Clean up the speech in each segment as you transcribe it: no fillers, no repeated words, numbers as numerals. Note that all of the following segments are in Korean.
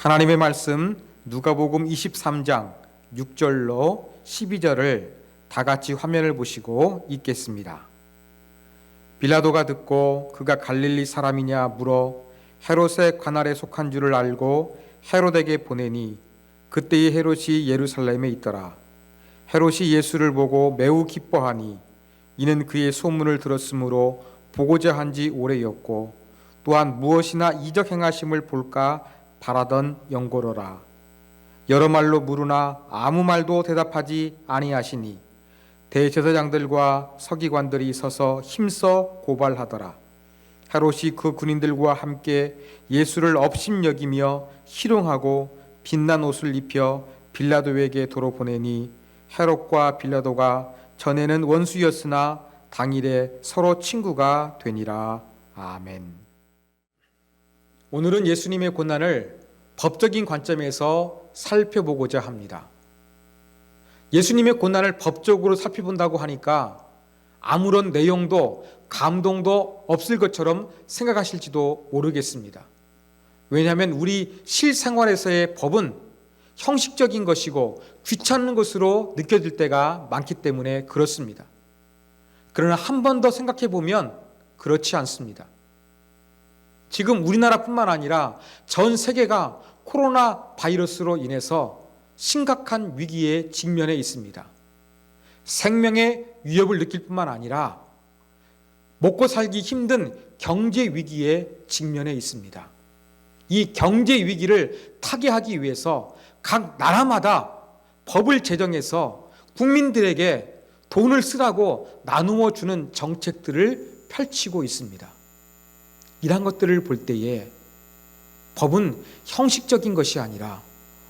하나님의 말씀 누가복음 23장 6절로 12절을 다 같이 화면을 보시고 읽겠습니다. 빌라도가 듣고 그가 갈릴리 사람이냐 물어 헤롯의 관할에 속한 줄을 알고 헤롯에게 보내니 그때의 헤롯이 예루살렘에 있더라. 헤롯이 예수를 보고 매우 기뻐하니 이는 그의 소문을 들었으므로 보고자 한 지 오래였고 또한 무엇이나 이적 행하심을 볼까 바라던 영고로라. 여러 말로 물으나 아무 말도 대답하지 아니하시니 대제사장들과 서기관들이 서서 힘써 고발하더라. 헤롯이 그 군인들과 함께 예수를 업심여기며 희롱하고 빛난 옷을 입혀 빌라도에게 도로 보내니 헤롯과 빌라도가 전에는 원수였으나 당일에 서로 친구가 되니라. 아멘. 오늘은 예수님의 고난을 법적인 관점에서 살펴보고자 합니다. 예수님의 고난을 법적으로 살펴본다고 하니까 아무런 내용도 감동도 없을 것처럼 생각하실지도 모르겠습니다. 왜냐하면 우리 실생활에서의 법은 형식적인 것이고 귀찮은 것으로 느껴질 때가 많기 때문에 그렇습니다. 그러나 한 번 더 생각해 보면 그렇지 않습니다. 지금 우리나라뿐만 아니라 전 세계가 코로나 바이러스로 인해서 심각한 위기에 직면해 있습니다. 생명의 위협을 느낄 뿐만 아니라 먹고 살기 힘든 경제 위기에 직면해 있습니다. 이 경제 위기를 타개하기 위해서 각 나라마다 법을 제정해서 국민들에게 돈을 쓰라고 나누어 주는 정책들을 펼치고 있습니다. 이러한 것들을 볼 때에 법은 형식적인 것이 아니라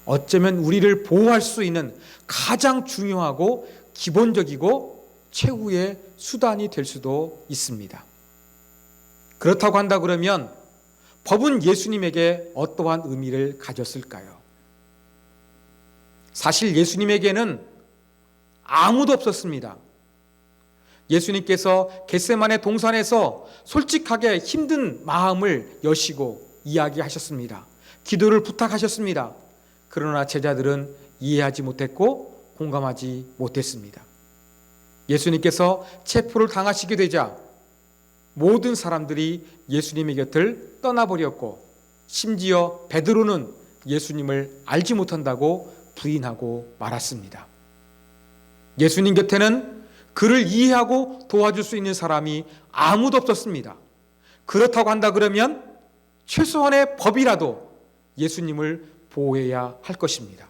어쩌면 우리를 보호할 수 있는 가장 중요하고 기본적이고 최후의 수단이 될 수도 있습니다. 그렇다고 한다 그러면 법은 예수님에게 어떠한 의미를 가졌을까요? 사실 예수님에게는 아무도 없었습니다. 예수님께서 겟세마네 동산에서 솔직하게 힘든 마음을 여시고 이야기하셨습니다. 기도를 부탁하셨습니다. 그러나 제자들은 이해하지 못했고 공감하지 못했습니다. 예수님께서 체포를 당하시게 되자 모든 사람들이 예수님의 곁을 떠나버렸고 심지어 베드로는 예수님을 알지 못한다고 부인하고 말았습니다. 예수님 곁에는 그를 이해하고 도와줄 수 있는 사람이 아무도 없었습니다. 그렇다고 한다 그러면 최소한의 법이라도 예수님을 보호해야 할 것입니다.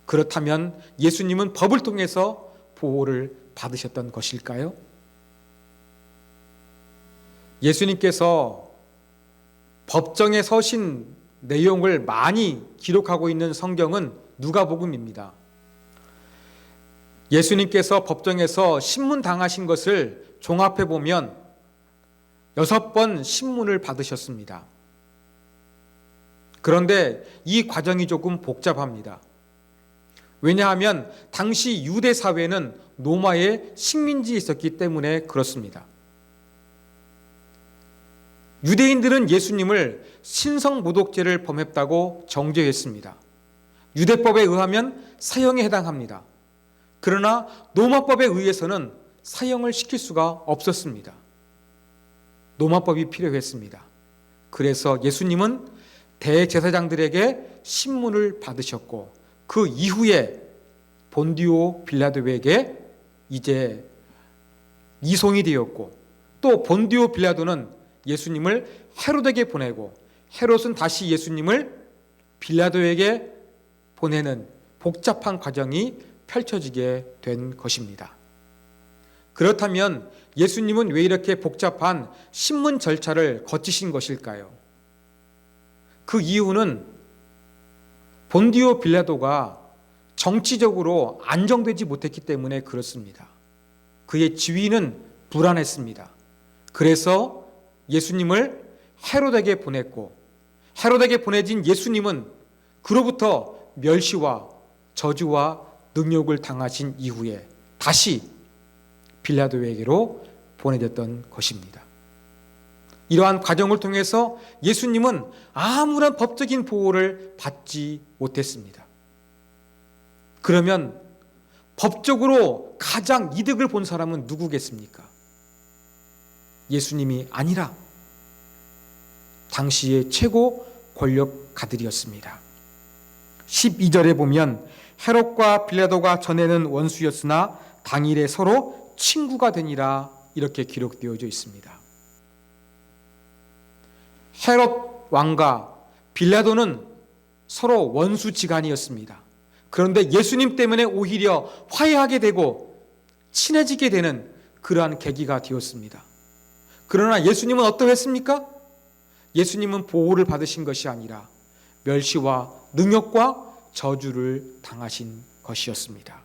그렇다면 예수님은 법을 통해서 보호를 받으셨던 것일까요? 예수님께서 법정에 서신 내용을 많이 기록하고 있는 성경은 누가복음입니다. 예수님께서 법정에서 신문 당하신 것을 종합해 보면 6번 신문을 받으셨습니다. 그런데 이 과정이 조금 복잡합니다. 왜냐하면 당시 유대 사회는 로마의 식민지에 있었기 때문에 그렇습니다. 유대인들은 예수님을 신성모독죄를 범했다고 정죄했습니다. 유대법에 의하면 사형에 해당합니다. 그러나 로마법에 의해서는 사형을 시킬 수가 없었습니다. 로마법이 필요했습니다. 그래서 예수님은 대제사장들에게 신문을 받으셨고 그 이후에 본디오 빌라도에게 이제 이송이 되었고 또 본디오 빌라도는 예수님을 헤롯에게 보내고 헤롯은 다시 예수님을 빌라도에게 보내는 복잡한 과정이 펼쳐지게 된 것입니다. 그렇다면 예수님은 왜 이렇게 복잡한 신문 절차를 거치신 것일까요? 그 이유는 본디오 빌라도가 정치적으로 안정되지 못했기 때문에 그렇습니다. 그의 지위는 불안했습니다. 그래서 예수님을 헤롯에게 보냈고 헤롯에게 보내진 예수님은 그로부터 멸시와 저주와 능욕을 당하신 이후에 다시 빌라도에게로 보내졌던 것입니다. 이러한 과정을 통해서 예수님은 아무런 법적인 보호를 받지 못했습니다. 그러면 법적으로 가장 이득을 본 사람은 누구겠습니까? 예수님이 아니라 당시의 최고 권력가들이었습니다. 12절에 보면 헤롯과 빌라도가 전에는 원수였으나 당일에 서로 친구가 되니라 이렇게 기록되어져 있습니다. 헤롯 왕과 빌라도는 서로 원수지간이었습니다. 그런데 예수님 때문에 오히려 화해하게 되고 친해지게 되는 그러한 계기가 되었습니다. 그러나 예수님은 어떠했습니까? 예수님은 보호를 받으신 것이 아니라 멸시와 능욕과 저주를 당하신 것이었습니다.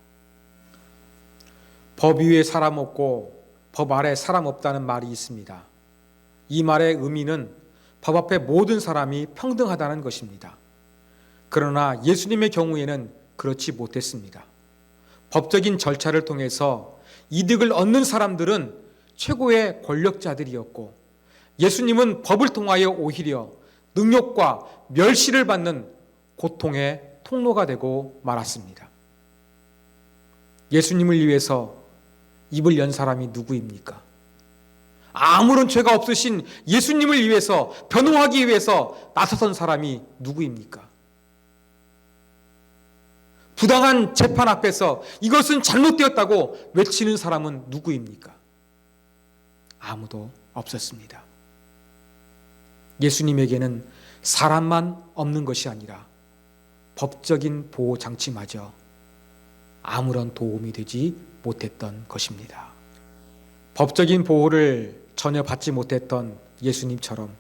법 위에 사람 없고 법 아래 사람 없다는 말이 있습니다. 이 말의 의미는 법 앞에 모든 사람이 평등하다는 것입니다. 그러나 예수님의 경우에는 그렇지 못했습니다. 법적인 절차를 통해서 이득을 얻는 사람들은 최고의 권력자들이었고 예수님은 법을 통하여 오히려 능욕과 멸시를 받는 고통의 통로가 되고 말았습니다. 예수님을 위해서 입을 연 사람이 누구입니까? 아무런 죄가 없으신 예수님을 위해서 변호하기 위해서 나서선 사람이 누구입니까? 부당한 재판 앞에서 이것은 잘못되었다고 외치는 사람은 누구입니까? 아무도 없었습니다. 예수님에게는 사람만 없는 것이 아니라 법적인 보호 장치마저 아무런 도움이 되지 못했던 것입니다. 법적인 보호를 전혀 받지 못했던 예수님처럼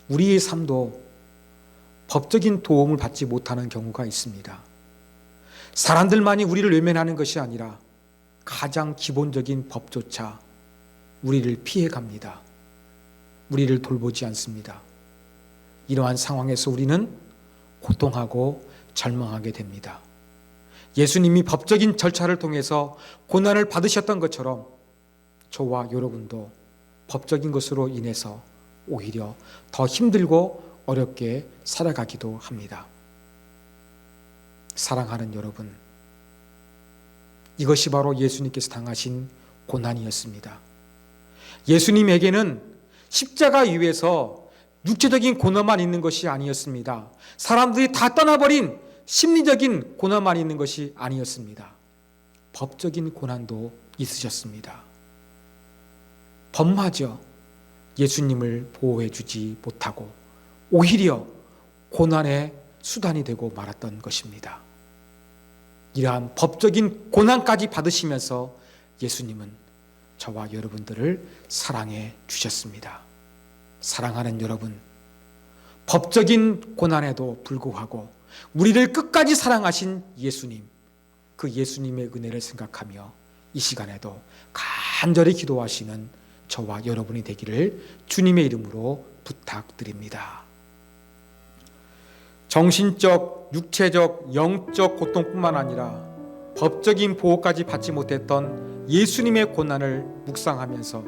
우리의 삶도 법적인 도움을 받지 못하는 경우가 있습니다. 사람들만이 우리를 외면하는 것이 아니라 가장 기본적인 법조차 우리를 피해갑니다. 우리를 돌보지 않습니다. 이러한 상황에서 우리는 고통하고 절망하게 됩니다. 예수님이 법적인 절차를 통해서 고난을 받으셨던 것처럼 저와 여러분도 법적인 것으로 인해서 오히려 더 힘들고 어렵게 살아가기도 합니다. 사랑하는 여러분, 이것이 바로 예수님께서 당하신 고난이었습니다. 예수님에게는 십자가 위에서 육체적인 고난만 있는 것이 아니었습니다. 사람들이 다 떠나버린 심리적인 고난만 있는 것이 아니었습니다. 법적인 고난도 있으셨습니다. 법마저 예수님을 보호해 주지 못하고 오히려 고난의 수단이 되고 말았던 것입니다. 이러한 법적인 고난까지 받으시면서 예수님은 저와 여러분들을 사랑해 주셨습니다. 사랑하는 여러분, 법적인 고난에도 불구하고 우리를 끝까지 사랑하신 예수님, 그 예수님의 은혜를 생각하며 이 시간에도 간절히 기도하시는 저와 여러분이 되기를 주님의 이름으로 부탁드립니다. 정신적, 육체적, 영적 고통뿐만 아니라 법적인 보호까지 받지 못했던 예수님의 고난을 묵상하면서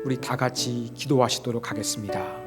우리 다 같이 기도하시도록 하겠습니다.